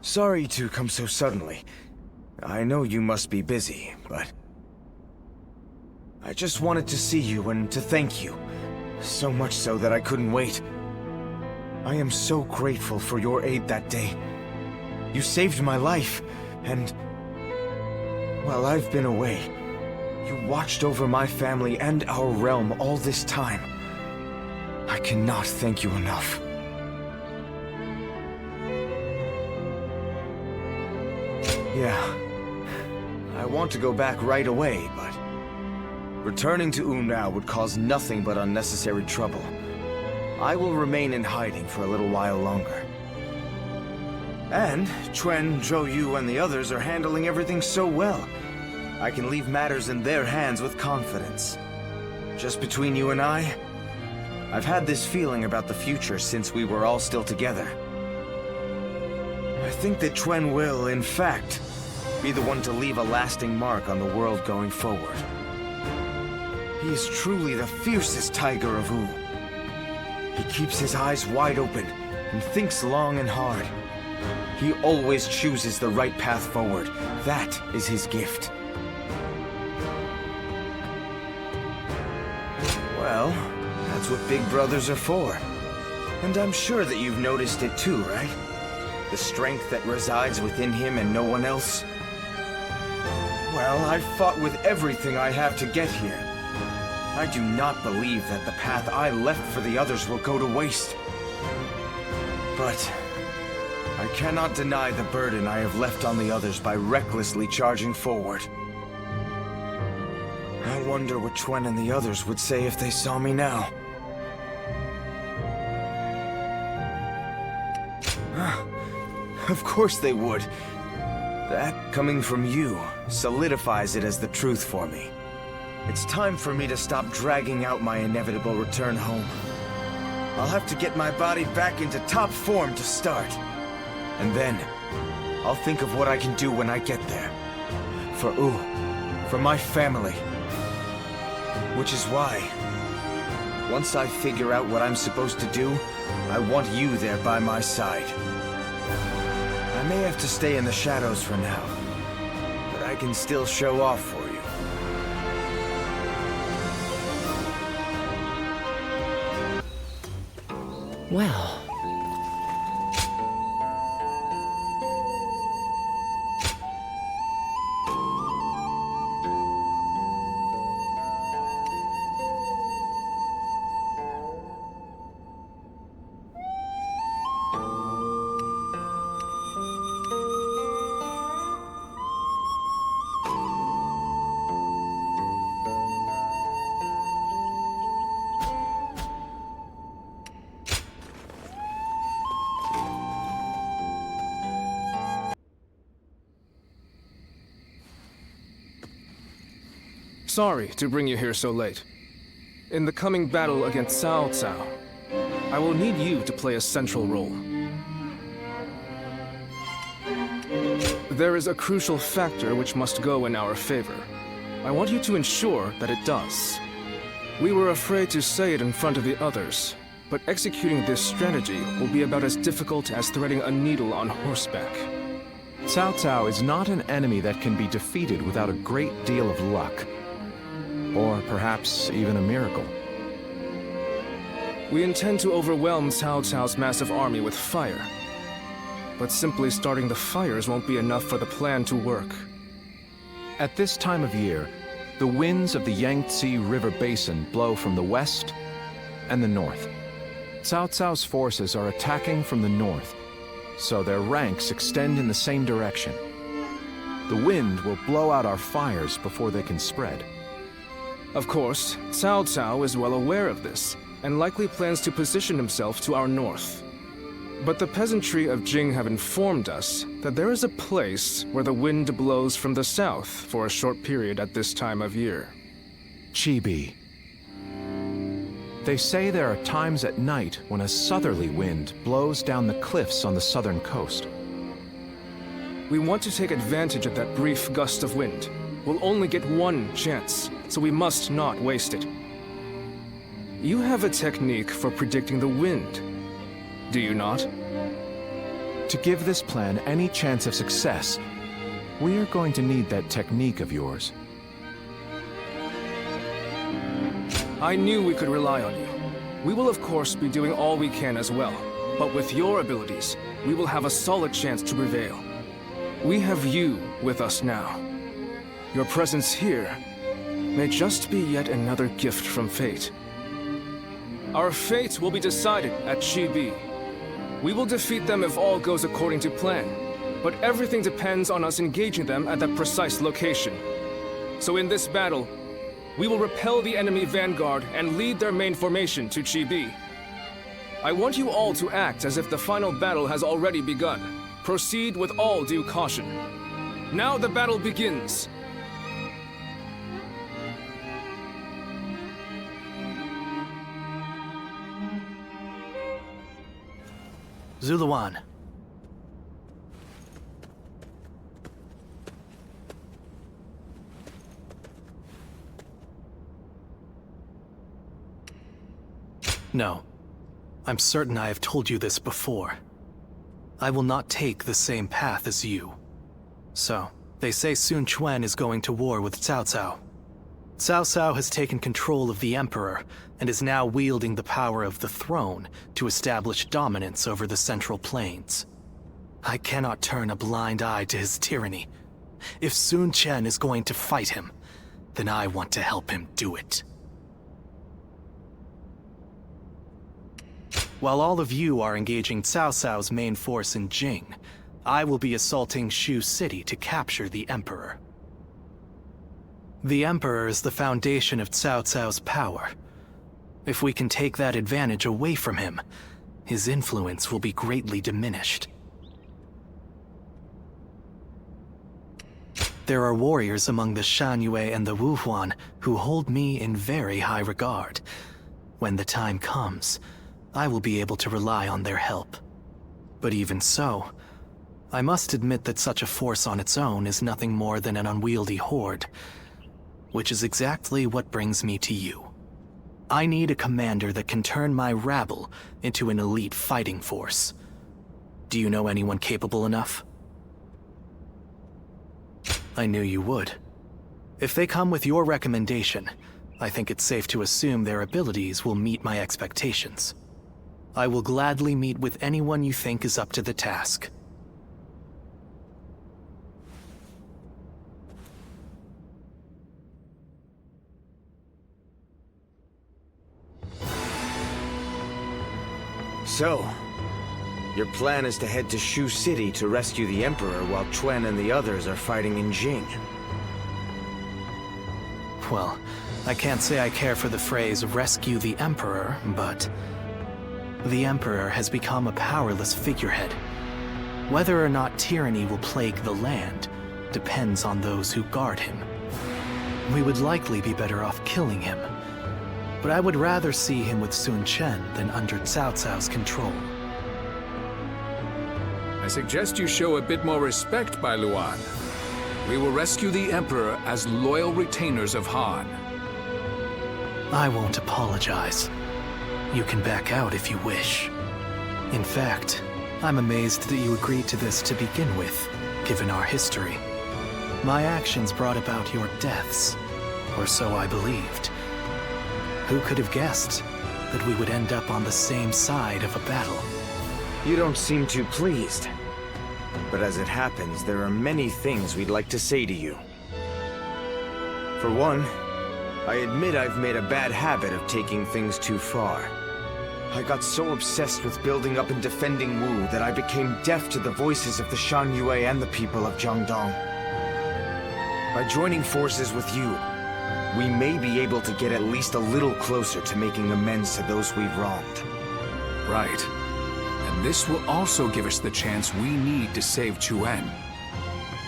Sorry to come so suddenly. I know you must be busy, but... I just wanted to see you and to thank you. So much so that I couldn't wait. I am so grateful for your aid that day. You saved my life, and... while I've been away, you watched over my family and our realm all this time. I cannot thank you enough. Yeah, I want to go back right away, but... returning to Unao would cause nothing but unnecessary trouble. I will remain in hiding for a little while longer. And Chuen, Zhou, and the others are handling everything so well. I can leave matters in their hands with confidence. Just between you and I've had this feeling about the future since we were all still together. I think that Chuen will, in fact, be the one to leave a lasting mark on the world going forward. He is truly the fiercest tiger of Wu. He keeps his eyes wide open and thinks long and hard. He always chooses the right path forward. That is his gift. Well, that's what big brothers are for. And I'm sure that you've noticed it too, right? The strength that resides within him and no one else. Well, I've fought with everything I have to get here. I do not believe that the path I left for the others will go to waste. But I cannot deny the burden I have left on the others by recklessly charging forward. I wonder what Chuen and the others would say if they saw me now. Of course they would. That, coming from you, solidifies it as the truth for me. It's time for me to stop dragging out my inevitable return home. I'll have to get my body back into top form to start. And then, I'll think of what I can do when I get there. For Wu, for my family. Which is why, once I figure out what I'm supposed to do, I want you there by my side. I may have to stay in the shadows for now, but I can still show off for you. Well... Sorry to bring you here so late. In the coming battle against Cao Cao, I will need you to play a central role. There is a crucial factor which must go in our favor. I want you to ensure that it does. We were afraid to say it in front of the others, but executing this strategy will be about as difficult as threading a needle on horseback. Cao Cao is not an enemy that can be defeated without a great deal of luck. Or perhaps even a miracle. We intend to overwhelm Cao Cao's massive army with fire. But simply starting the fires won't be enough for the plan to work. At this time of year, the winds of the Yangtze River Basin blow from the west and the north. Cao Cao's forces are attacking from the north, so their ranks extend in the same direction. The wind will blow out our fires before they can spread. Of course, Cao Cao is well aware of this, and likely plans to position himself to our north. But the peasantry of Jing have informed us that there is a place where the wind blows from the south for a short period at this time of year. Chibi. They say there are times at night when a southerly wind blows down the cliffs on the southern coast. We want to take advantage of that brief gust of wind. We'll only get one chance, so we must not waste it. You have a technique for predicting the wind, do you not? To give this plan any chance of success, we are going to need that technique of yours. I knew we could rely on you. We will of course be doing all we can as well, but with your abilities, we will have a solid chance to prevail. We have you with us now. Your presence here may just be yet another gift from fate. Our fate will be decided at Chibi. We will defeat them if all goes according to plan, but everything depends on us engaging them at that precise location. So in this battle, we will repel the enemy vanguard and lead their main formation to Chibi. I want you all to act as if the final battle has already begun. Proceed with all due caution. Now the battle begins. Zuluan. No. I'm certain I have told you this before. I will not take the same path as you. So, they say Sun Quan is going to war with Cao Cao. Cao Cao has taken control of the Emperor and is now wielding the power of the throne to establish dominance over the Central Plains. I cannot turn a blind eye to his tyranny. If Sun Quan is going to fight him, then I want to help him do it. While all of you are engaging Cao Cao's main force in Jing, I will be assaulting Shu City to capture the Emperor. The Emperor is the foundation of Cao Cao's power. If we can take that advantage away from him, his influence will be greatly diminished. There are warriors among the Shanyue and the Wuhuan who hold me in very high regard. When the time comes, I will be able to rely on their help. But even so, I must admit that such a force on its own is nothing more than an unwieldy horde, which is exactly what brings me to you. I need a commander that can turn my rabble into an elite fighting force. Do you know anyone capable enough? I knew you would. If they come with your recommendation, I think it's safe to assume their abilities will meet my expectations. I will gladly meet with anyone you think is up to the task. So, your plan is to head to Shu City to rescue the Emperor while Quan and the others are fighting in Jing. Well, I can't say I care for the phrase rescue the Emperor, but the Emperor has become a powerless figurehead. Whether or not tyranny will plague the land depends on those who guard him. We would likely be better off killing him, but I would rather see him with Sun Quan than under Cao Cao's control. I suggest you show a bit more respect, Bai Luan. We will rescue the Emperor as loyal retainers of Han. I won't apologize. You can back out if you wish. In fact, I'm amazed that you agreed to this to begin with, given our history. My actions brought about your deaths, or so I believed. Who could have guessed that we would end up on the same side of a battle? You don't seem too pleased. But as it happens, there are many things we'd like to say to you. For one, I admit I've made a bad habit of taking things too far. I got so obsessed with building up and defending Wu that I became deaf to the voices of the Shanyue and the people of Jiangdong. By joining forces with you, we may be able to get at least a little closer to making amends to those we've wronged. Right. And this will also give us the chance we need to save Quan.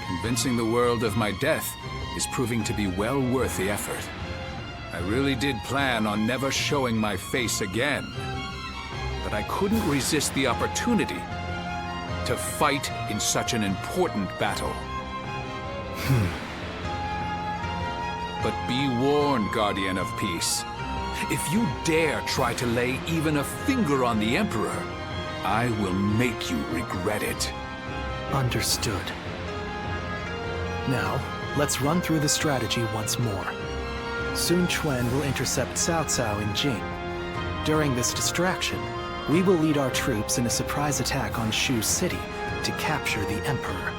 Convincing the world of my death is proving to be well worth the effort. I really did plan on never showing my face again. But I couldn't resist the opportunity to fight in such an important battle. But be warned, Guardian of Peace. If you dare try to lay even a finger on the Emperor, I will make you regret it. Understood. Now, let's run through the strategy once more. Sun Quan will intercept Cao Cao in Jing. During this distraction, we will lead our troops in a surprise attack on Shu City to capture the Emperor.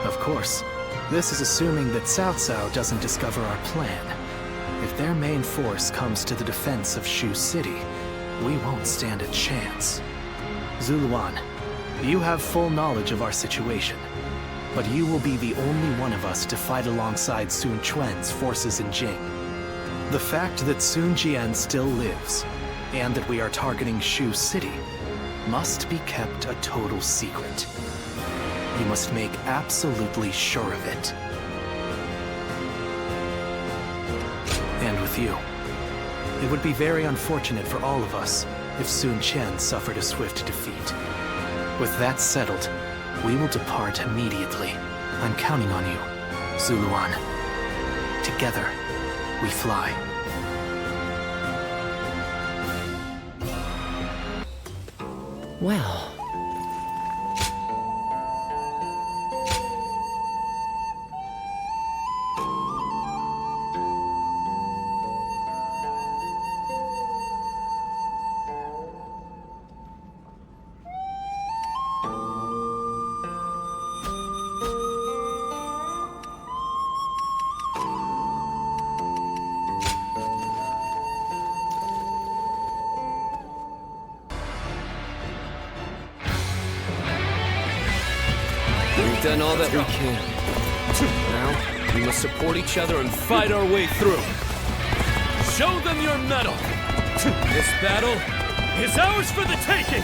Of course, this is assuming that Cao Cao doesn't discover our plan. If their main force comes to the defense of Shu City, we won't stand a chance. Zuluan, you have full knowledge of our situation, but you will be the only one of us to fight alongside Sun Quan's forces in Jing. The fact that Sun Jian still lives, and that we are targeting Shu City, must be kept a total secret. You must make absolutely sure of it. And with you. It would be very unfortunate for all of us if Sun Chen suffered a swift defeat. With that settled, we will depart immediately. I'm counting on you, Zuluan. Together, we fly. Well... We've done all that we can. Now, we must support each other and fight our way through. Show them your mettle! This battle is ours for the taking!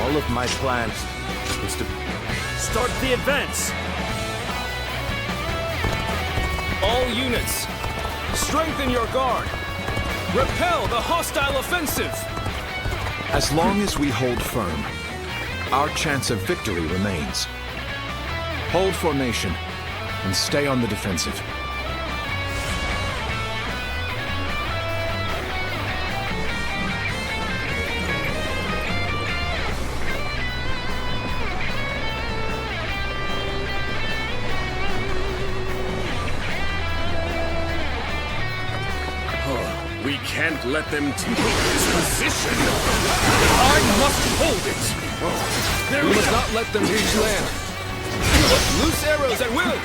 All of my plans is to... Start the advance! All units, strengthen your guard. Repel the hostile offensive. As long as we hold firm, our chance of victory remains. Hold formation and stay on the defensive. We can't let them take this position! I must hold it! There We we must go! not let them reach land. Loose arrows at will.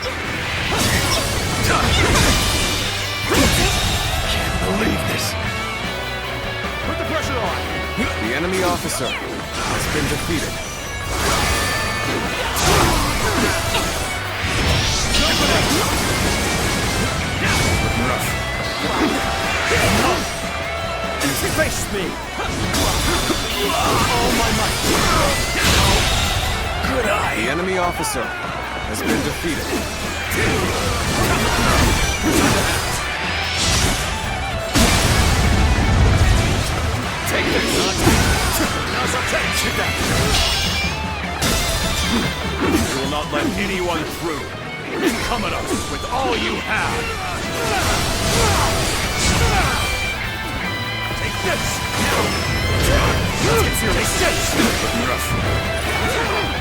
Can't believe this. Put the pressure on! The enemy officer has been defeated. Looking rough. Face me! All my might! Good eye. The enemy officer has been defeated. Take this! Now's our chance! Hit that! You will not let anyone through! Come at us with all you have! This! Let's get this! Looking rough.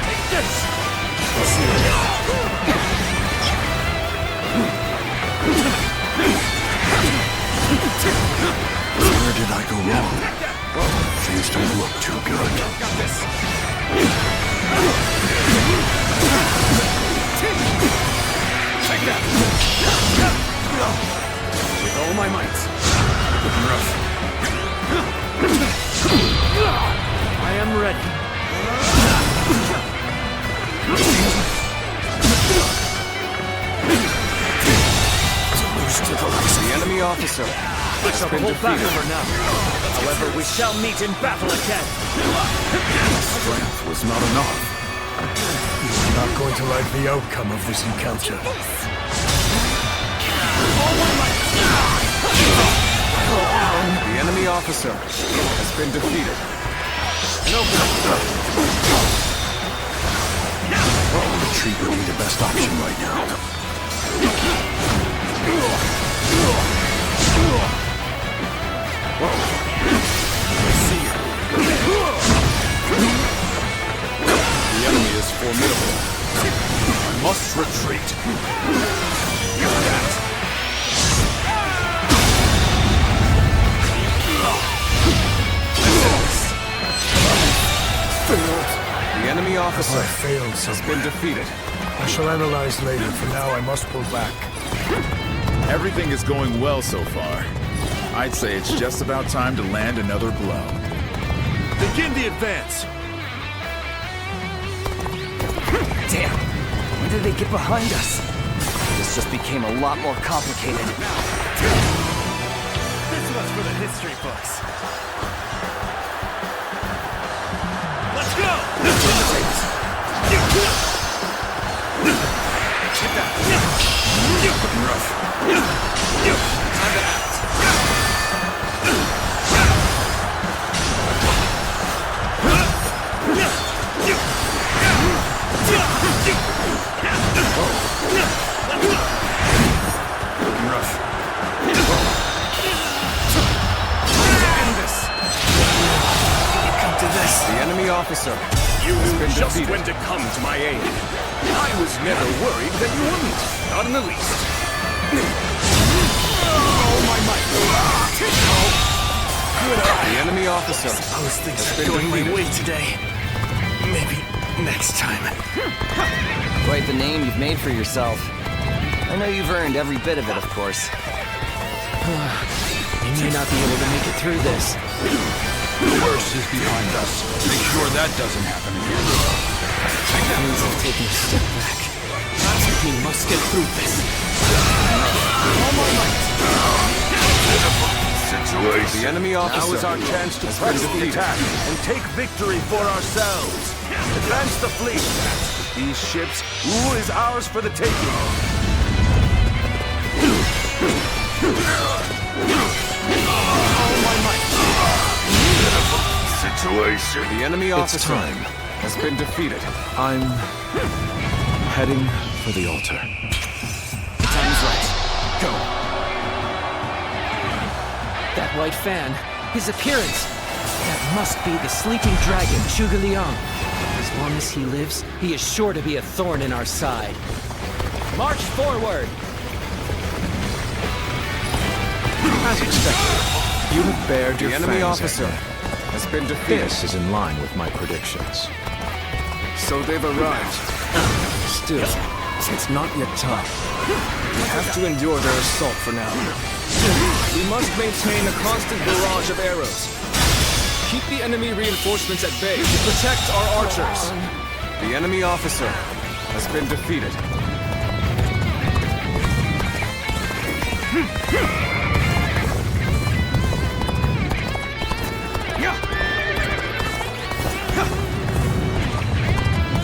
Take this! Where did I go wrong? Things don't look too good. Got this! Take that! With all my might. Looking rough. I am ready. The enemy officer has been defeated. However, we shall meet in battle again. Strength was not enough. I'm not going to like the outcome of this encounter. The enemy officer has been defeated. Retreat would be the best option right now. The enemy is formidable. I must retreat. The enemy officer I failed has somewhere. been defeated. I shall analyze later. For now, I must pull back. Everything is going well so far. I'd say it's just about time to land another blow. Begin the advance. Damn! When did they get behind us? This just became a lot more complicated. This one's for the history books. Let's go! The enemy officer You has knew been just defeated. when to come to my aid. I was never worried that you wouldn't. Not in the least. Oh, my might. The enemy officer Suppose things has are been going my defeated. way today. Maybe next time. Quite the name you've made for yourself. I know you've earned every bit of it, of course. We may not be able to make it through this. The worst is behind us. Make sure that doesn't happen again. Things have taken a step back. We must get through this. The enemy officer Now is our chance to has press been the defeated. attack and take victory for ourselves. Advance the fleet. These ships, ooh, is ours for the taking. The enemy officer has been defeated. I'm heading for the altar. Time is right. Go. That white fan, his appearance. That must be the sleeping dragon, Zhuge Liang. As long as he lives, he is sure to be a thorn in our side. March forward! As expected, you have bared your The enemy fangs at officer me. has been defeated. This is in line with my predictions. So they've arrived. Still, it's not yet time. We have to endure their assault for now. We must maintain a constant barrage of arrows. Keep the enemy reinforcements at bay to protect our archers. The enemy officer has been defeated.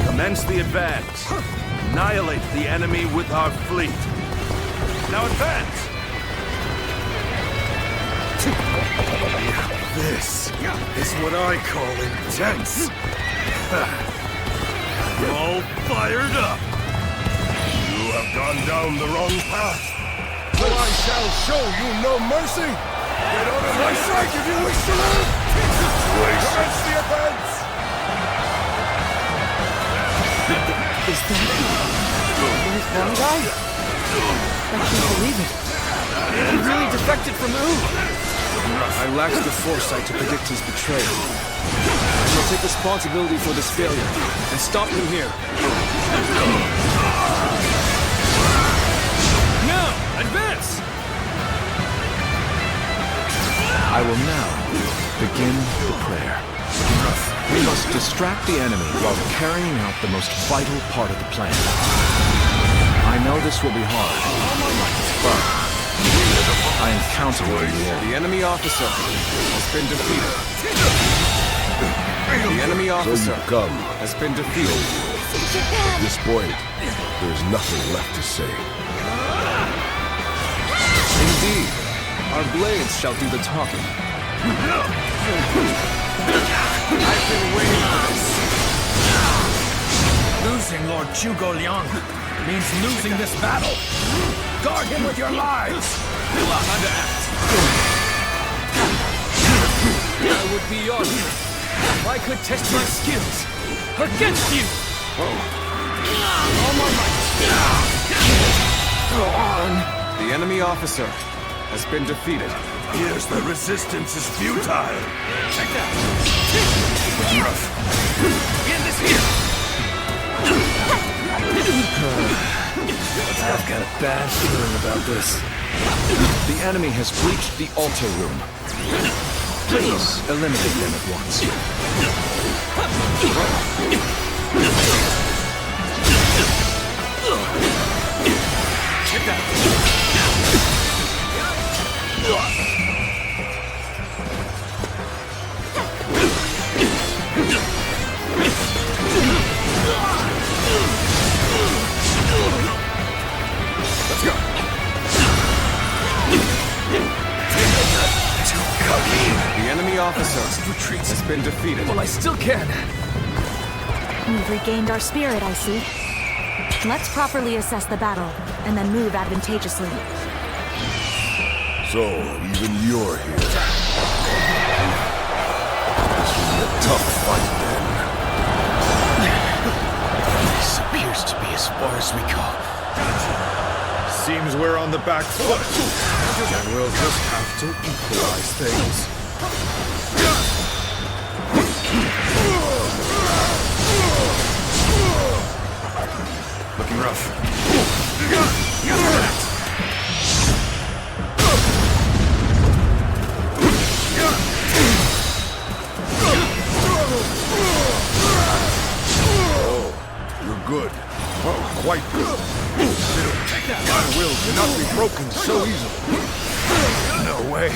Commence the advance. Annihilate the enemy with our fleet. Now advance! This is what I call intense. All fired up! You have gone down the wrong path. But I shall show you no mercy. Get out of my sight if you wish to live. Commence the advance. Is that... one guy? I can't believe it. He really defected from Ooh. I lacked the foresight to predict his betrayal. I shall take responsibility for this failure and stop him here. Now, advance! I will now begin the prayer. We must distract the enemy while carrying out the most vital part of the plan. I know this will be hard, but I am counting on you all. The enemy officer has been defeated. The enemy officer has been defeated. At this point, there's nothing left to say. Indeed, our blades shall do the talking. I've been waiting for this. Losing Lord Liang means losing this battle. Guard him with your lives. You are under act. I would be honored if I could test my skills against you. All my might. Go on. The enemy officer has been defeated. Here's the resistance is futile. Check that. Rough. End this here. I've got a bad feeling about this. The enemy has breached the altar room. Please eliminate them at once. Check that. Let's go. The enemy officer has been defeated. Well, I still can. We've regained our spirit, I see. Let's properly assess the battle, and then move advantageously. So, even you're here. This will be a tough fight then. This appears to be as far as we go. Seems we're on the back foot. And we'll just have to equalize things. Looking rough. Oh, you're good. Oh, quite good. My will cannot be broken so easily. No way.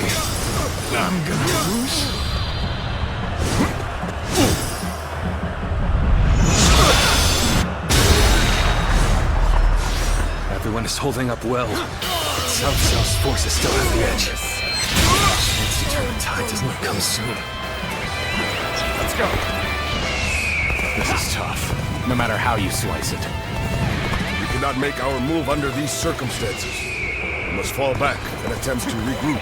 I'm gonna lose. Everyone is holding up well. South South's forces still have the edge. Chance to turn the tide does not come soon. Let's go. This is tough, no matter how you slice it. We cannot make our move under these circumstances. We must fall back and attempt to regroup.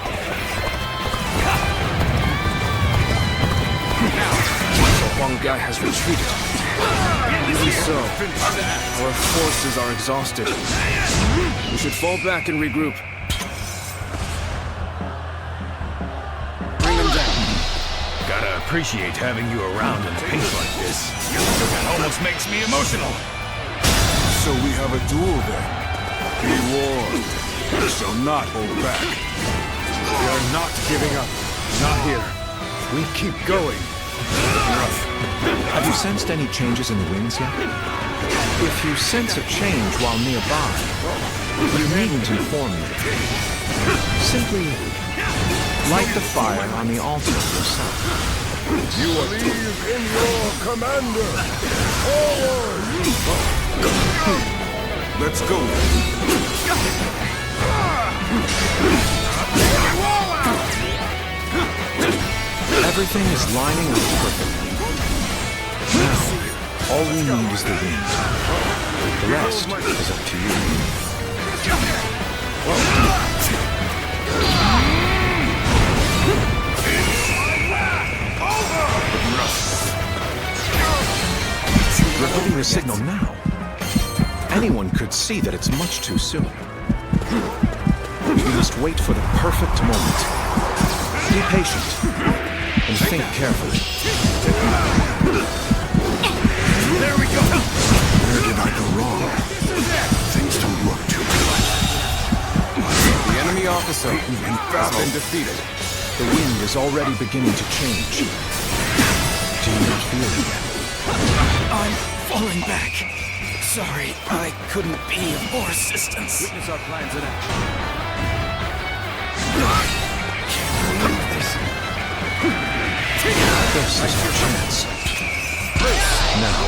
The Huang guy has retreated. Even so, our forces are exhausted. We should fall back and regroup. Bring them down. Gotta appreciate having you around in a pinch like this. That almost makes me emotional. So we have a duel then. Be warned. We shall not hold back. We are not giving up. Not here. We keep going. Have you sensed any changes in the winds yet? If you sense a change while nearby, you needn't inform me. Simply light the fire on the altar yourself. You believe in your commander. Forward! Let's go. Everything is lining up perfectly. Now, all we need is the wind. The rest is up to you. You're giving the signal now. Anyone could see that it's much too soon. We must wait for the perfect moment. Be patient, and think carefully. There we go. Where did I go wrong? Things don't look too good. The enemy officer has been defeated. The wind is already beginning to change. Do you not feel it yet? I'm falling back. Sorry, I couldn't be of more assistance. Witness our plans in action. This is our chance. Now,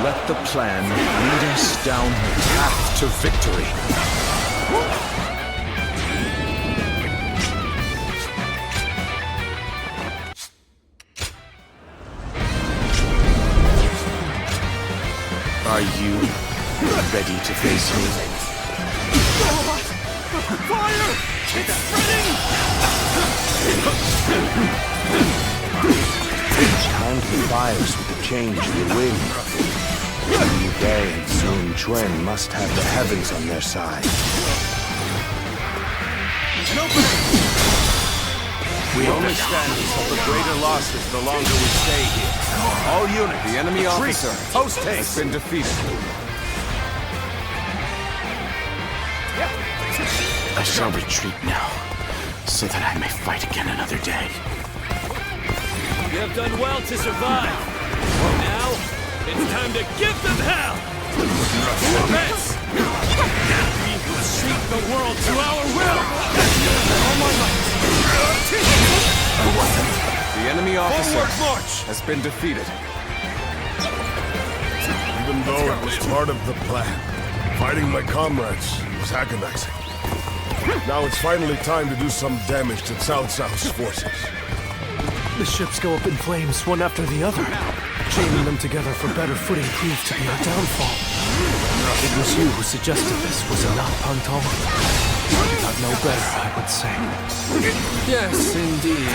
let the plan lead us down the path to victory. Are you ready to face me? Fire! It's spreading! Kindly fires with the change of the wind. Liu Bei and Sun Quan must have the heavens on their side. We only stand to suffer greater losses the longer we stay here. All units, The enemy officer post has haste. been defeated. I shall retreat now, so that I may fight again another day. You have done well to survive. Now, it's time to give them hell! Advance! We will shape the world to our will! The enemy officer Forward march! has been defeated. Even though it was part of the plan, fighting my comrades was agonizing. Now it's finally time to do some damage to Cao Cao's forces. The ships go up in flames, one after the other. Chaining them together for better footing proved to be our downfall. It was you who suggested this, was it not, Pantong? I did not know better, I would say. Yes, indeed.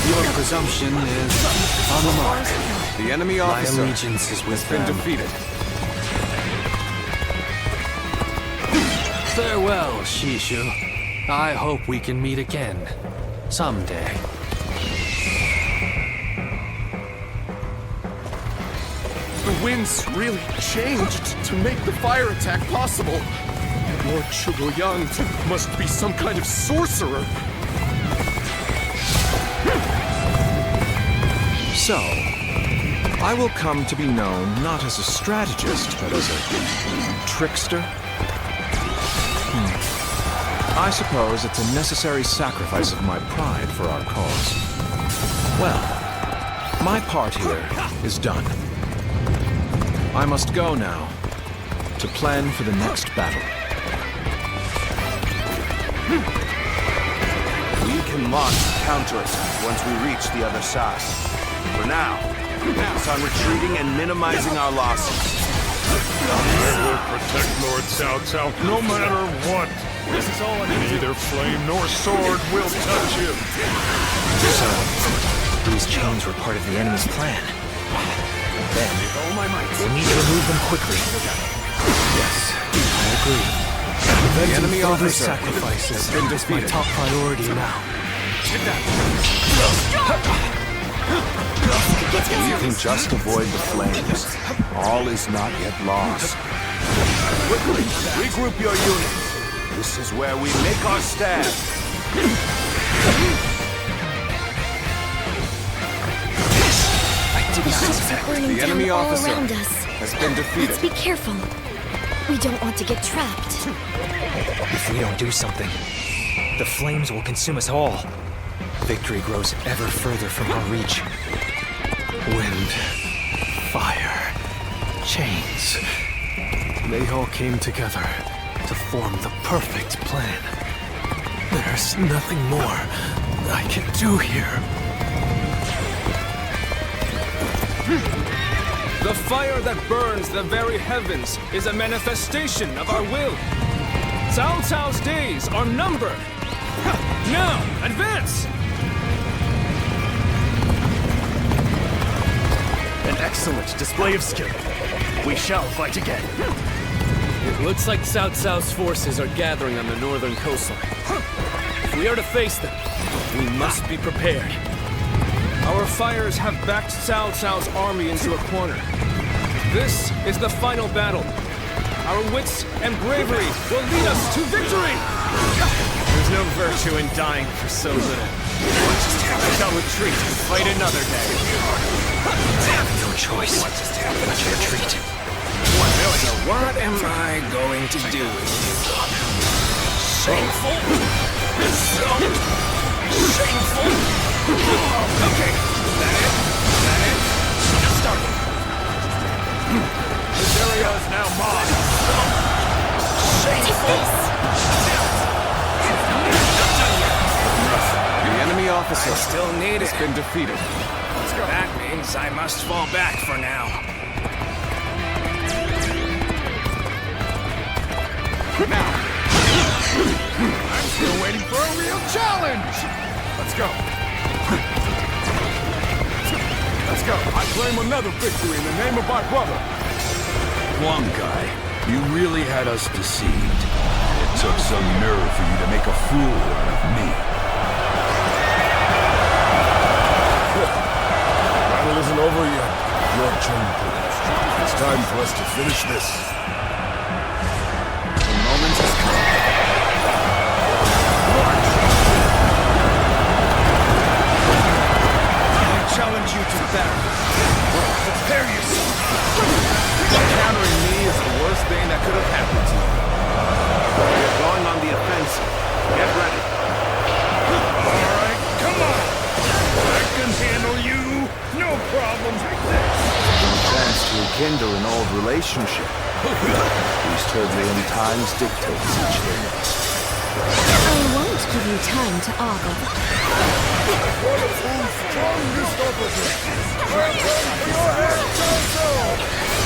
Your presumption is on the mark. The enemy My officer allegiance is with has been them. defeated. Farewell, Shishu. I hope we can meet again. Someday. The winds really changed to make the fire attack possible. Lord Chugoyang must be some kind of sorcerer. So, I will come to be known not as a strategist, but as a trickster. I suppose it's a necessary sacrifice of my pride for our cause. Well, my part here is done. I must go now to plan for the next battle. We can launch a counterattack once we reach the other side. For now, focus on retreating and minimizing our losses. I will protect Lord Cao Cao no matter what. This is all I need. Neither flame nor sword will touch him. So, these chains were part of the enemy's plan. Then, we'll need to remove them quickly. Yes, I agree. The enemy Further officer sacrifices has been is my defeated. top priority now. We can just avoid the flames. All is not yet lost. Quickly, regroup your units. This is where we make our stand. I did not expect burning The enemy down all officer around us. has been defeated. Let's be careful. We don't want to get trapped. If we don't do something, the flames will consume us all. Victory grows ever further from our reach. Wind, fire, chains. They all came together to form the perfect plan. There's nothing more I can do here. The fire that burns the very heavens is a manifestation of our will. Cao Cao's days are numbered. Now, advance! An excellent display of skill. We shall fight again. It looks like Cao Cao's forces are gathering on the northern coastline. If we are to face them, we must be prepared. Our fires have backed Cao Cao's army into a corner. This is the final battle. Our wits and bravery will lead us to victory! There's no virtue in dying for so little. I shall retreat and fight another day. I have no choice but to retreat. So what am I going to do? Shameful! So shameful! Okay, that it? Just start. This area is now mine. The enemy officer Still need has it. been defeated. That means I must fall back for now. Now! I'm still waiting for a real challenge! Let's go. Let's go. I claim another victory in the name of my brother. Huang Kai, you really had us deceived. It took some nerve for you to make a fool out of me. Battle isn't over yet. Your turn, please. It's time for us to finish this. The moment has come. I challenge you to battle. Prepare yourself. Encountering me is the worst thing that could have happened to you. You're going on the offensive. Get ready. Alright, come on! I can handle you! No problem! Chance to rekindle an old relationship. These turbulent times dictate such things. I won't give you time to ogle. One of whose strongest opposites! Welcome to your head, Jojo!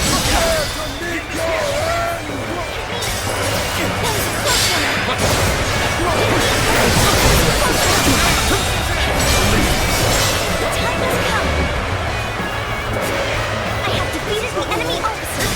Prepare to meet your end! The time has come. I have defeated the enemy officer.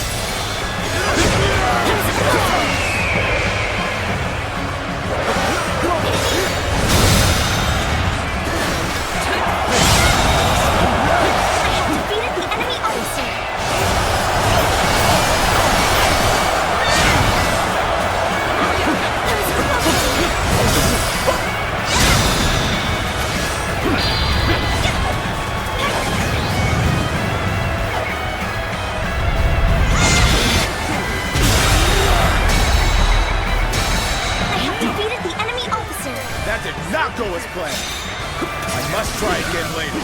That did not go as planned. I must try again later.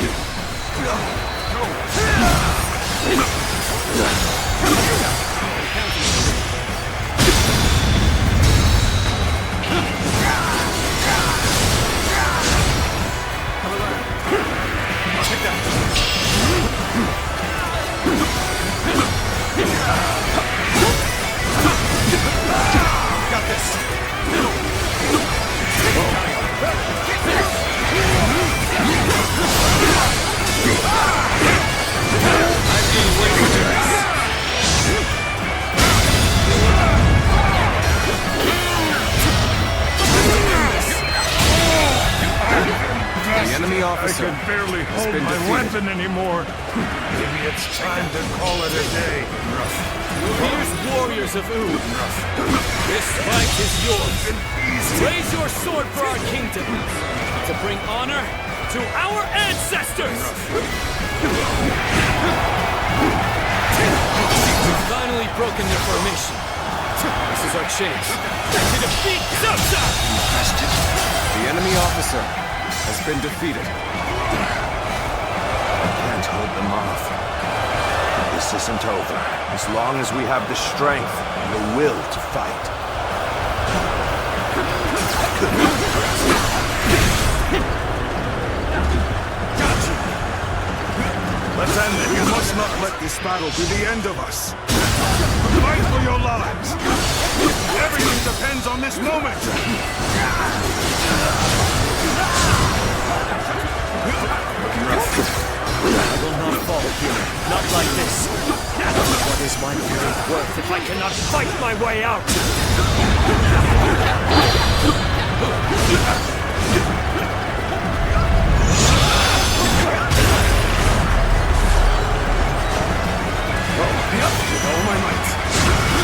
Got this. The enemy officer I can barely has hold been my defeated. weapon anymore. Maybe it's time to call it a day. Fierce warriors of Ood, this fight is yours. Raise your sword for our kingdom, to bring honor to our ancestors! We've finally broken their formation. This is our chance to defeat Zubza! The enemy officer has been defeated. I can't hold them off. This isn't over as long as we have the strength and the will to fight. Let's end it. You must not let this battle be the end of us. Fight for your lives. Everything depends on this moment. I will not fall here. Not like this. What is my life worth if I cannot fight my way out? With all my might.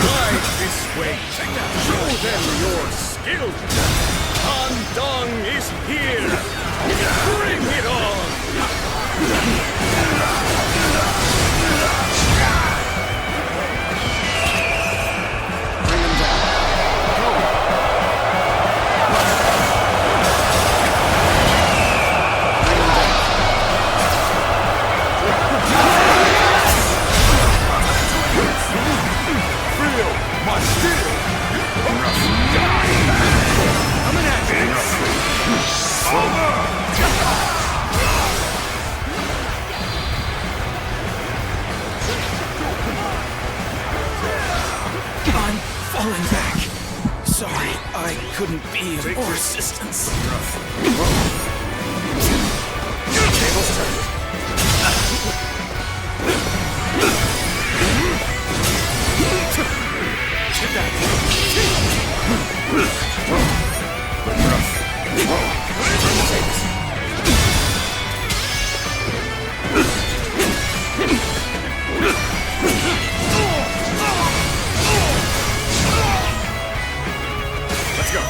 Ride this way. Show them your skill. Andong is here. Bring it on. Bring them down. Go. this! Tables turned. Hit that. Let's go.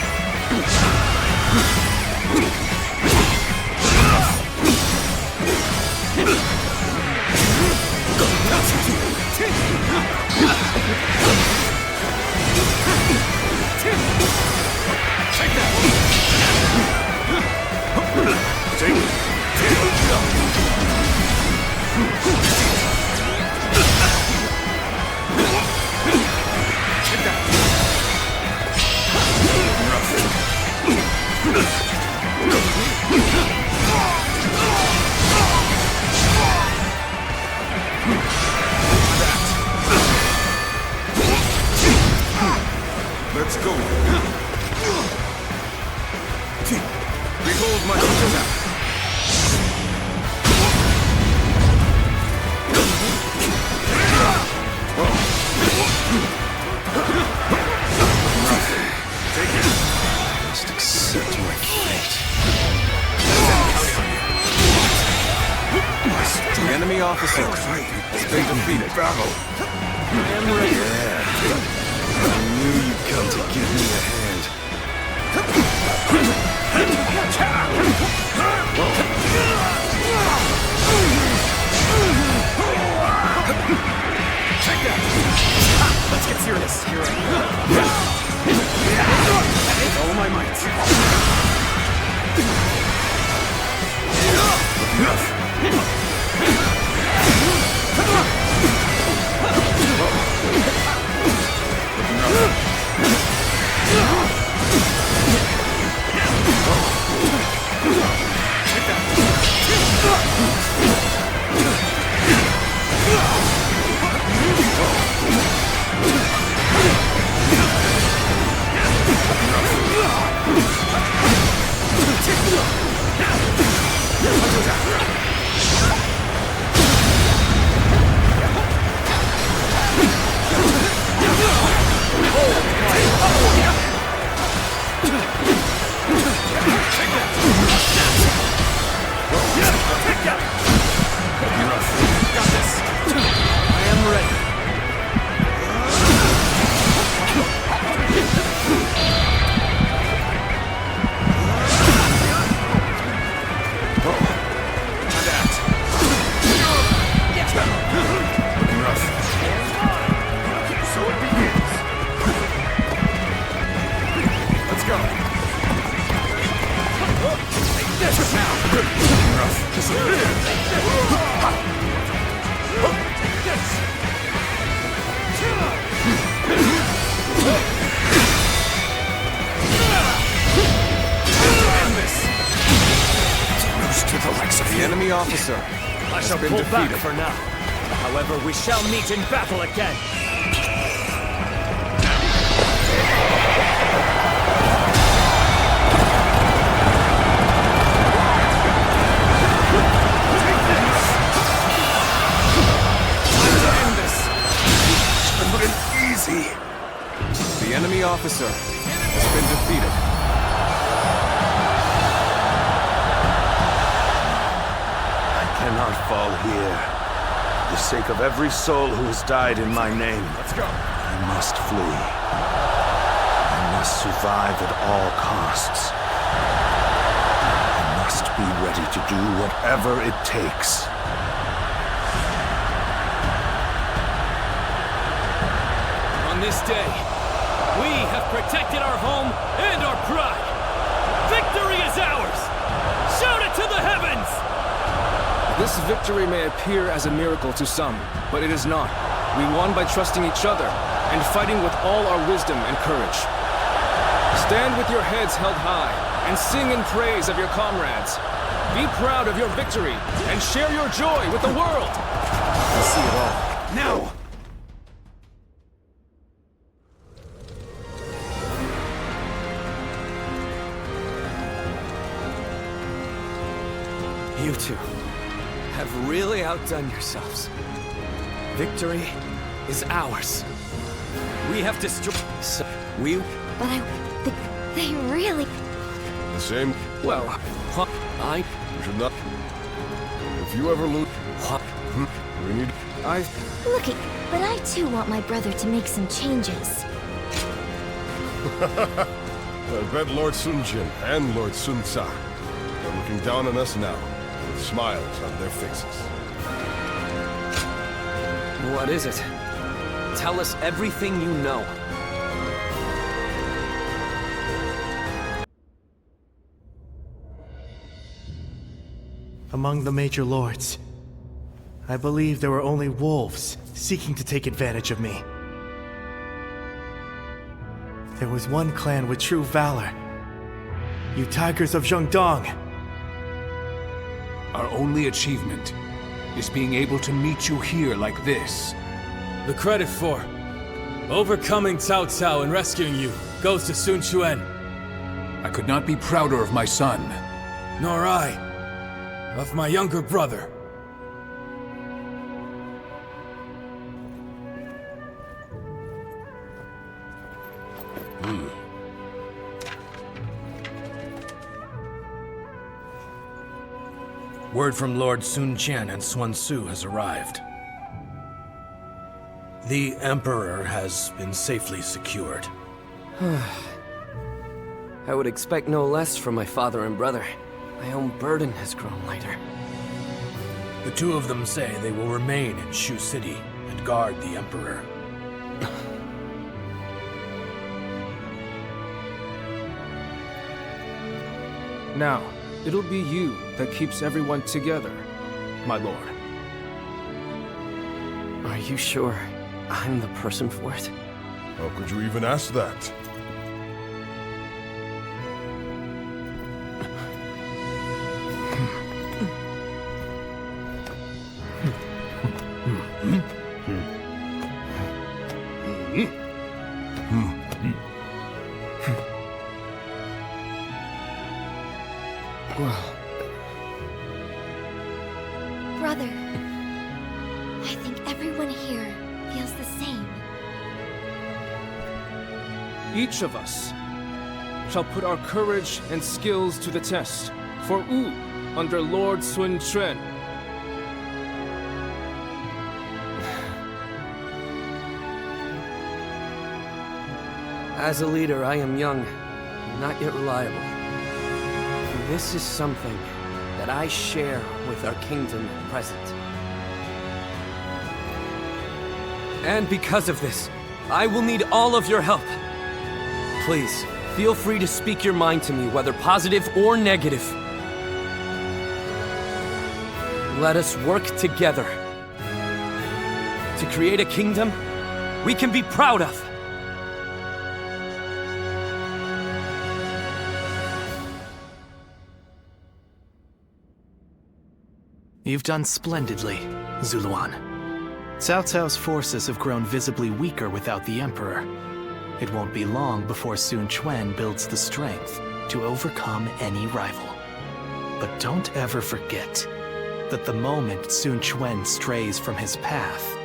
Take that. Take it. Take that. Let's go. Behold my attack. Take it. Must accept my fate. The enemy officer has been defeated. Battle. I am ready. I knew you'd come to give me a hand. Take that. Let's get serious. Here I am. All my might. The enemy officer I shall been pull back defeated. for now. However, we shall meet in battle again. The enemy officer has been defeated. I cannot fall here. For the sake of every soul who has died in my name. Let's go. I must flee. I must survive at all costs. I must be ready to do whatever it takes. On this day, we have protected our home and our pride. Victory is ours! Shout it to the heavens! This victory may appear as a miracle to some, but it is not. We won by trusting each other and fighting with all our wisdom and courage. Stand with your heads held high and sing in praise of your comrades. Be proud of your victory and share your joy with the world. I see it all. Now! You two have really outdone yourselves. Victory is ours. We have destroyed... But they really... The same. Well, I... You should not. If you ever lose, we need. Look, but I too want my brother to make some changes. I bet Lord Sun Jin and Lord Sun Ca are looking down on us now, with smiles on their faces. What is it? Tell us everything you know. Among the major lords, I believe there were only wolves seeking to take advantage of me. There was one clan with true valor. You tigers of Zhengdong. Our only achievement is being able to meet you here like this. The credit for overcoming Cao Cao and rescuing you goes to Sun Quan. I could not be prouder of my son. Nor I. Of my younger brother. Word from Lord Sun Qian and Sun Tzu has arrived. The Emperor has been safely secured. I would expect no less from my father and brother. My own burden has grown lighter. The two of them say they will remain in Shu City and guard the Emperor. Now, it'll be you that keeps everyone together, my lord. Are you sure I'm the person for it? How could you even ask that? Brother, I think everyone here feels the same. Each of us shall put our courage and skills to the test for Wu under Lord Sun Quan. As a leader, I am young, not yet reliable. This is something that I share with our kingdom at present. And because of this, I will need all of your help. Please, feel free to speak your mind to me, whether positive or negative. Let us work together to create a kingdom we can be proud of. You've done splendidly, Zuluan. Cao Cao's forces have grown visibly weaker without the Emperor. It won't be long before Sun Quan builds the strength to overcome any rival. But don't ever forget that the moment Sun Quan strays from his path,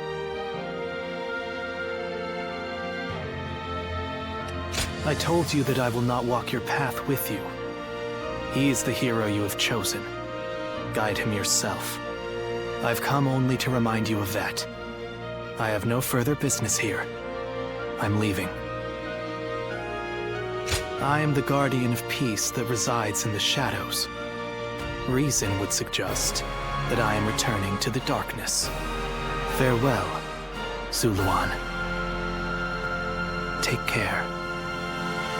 I told you that I will not walk your path with you. He is the hero you have chosen. Guide him yourself. I've come only to remind you of that. I have no further business here. I'm leaving. I am the guardian of peace that resides in the shadows. Reason would suggest that I am returning to the darkness. Farewell, Zuluan. Take care,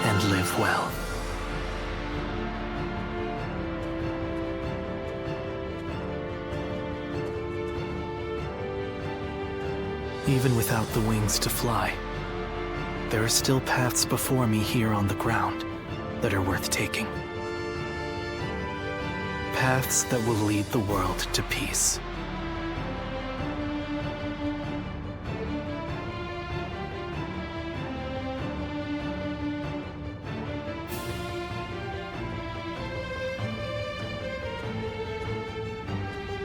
and live well. Even without the wings to fly, there are still paths before me here on the ground that are worth taking. Paths that will lead the world to peace.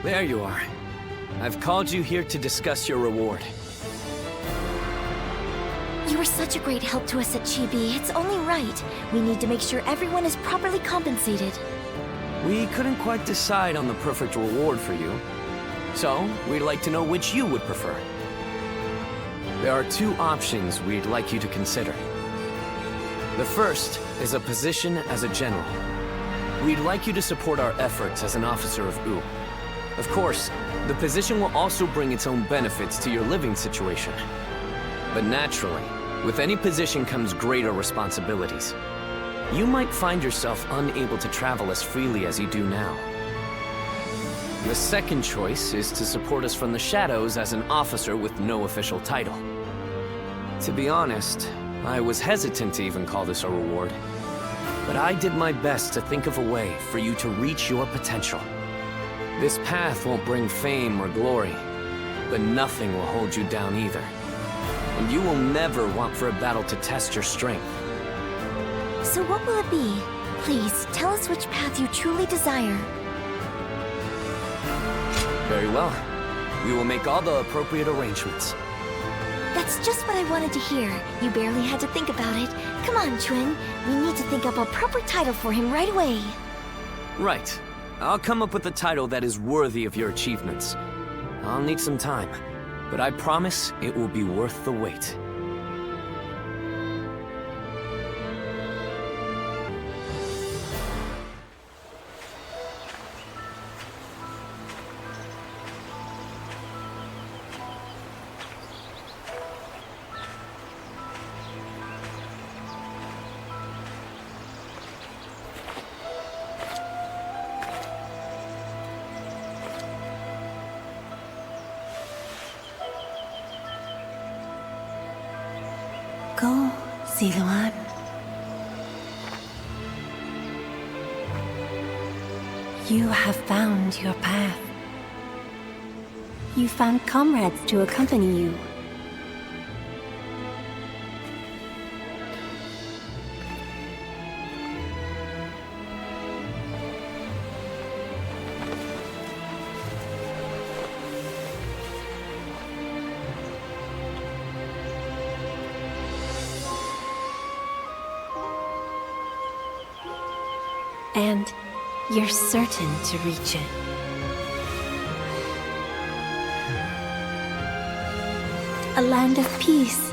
There you are. I've called you here to discuss your reward. You were such a great help to us at Chibi. It's only right. We need to make sure everyone is properly compensated. We couldn't quite decide on the perfect reward for you. So, we'd like to know which you would prefer. There are two options we'd like you to consider. The first is a position as a general. We'd like you to support our efforts as an officer of U. Of course, the position will also bring its own benefits to your living situation. But naturally, with any position comes greater responsibilities. You might find yourself unable to travel as freely as you do now. The second choice is to support us from the shadows as an officer with no official title. To be honest, I was hesitant to even call this a reward. But I did my best to think of a way for you to reach your potential. This path won't bring fame or glory, but nothing will hold you down either. And you will never want for a battle to test your strength. So what will it be? Please, tell us which path you truly desire. Very well. We will make all the appropriate arrangements. That's just what I wanted to hear. You barely had to think about it. Come on, Chuen. We need to think up a proper title for him right away. Right. I'll come up with a title that is worthy of your achievements. I'll need some time, but I promise it will be worth the wait. Go, Ziluan. You have found your path. You found comrades to accompany you. And you're certain to reach it. A land of peace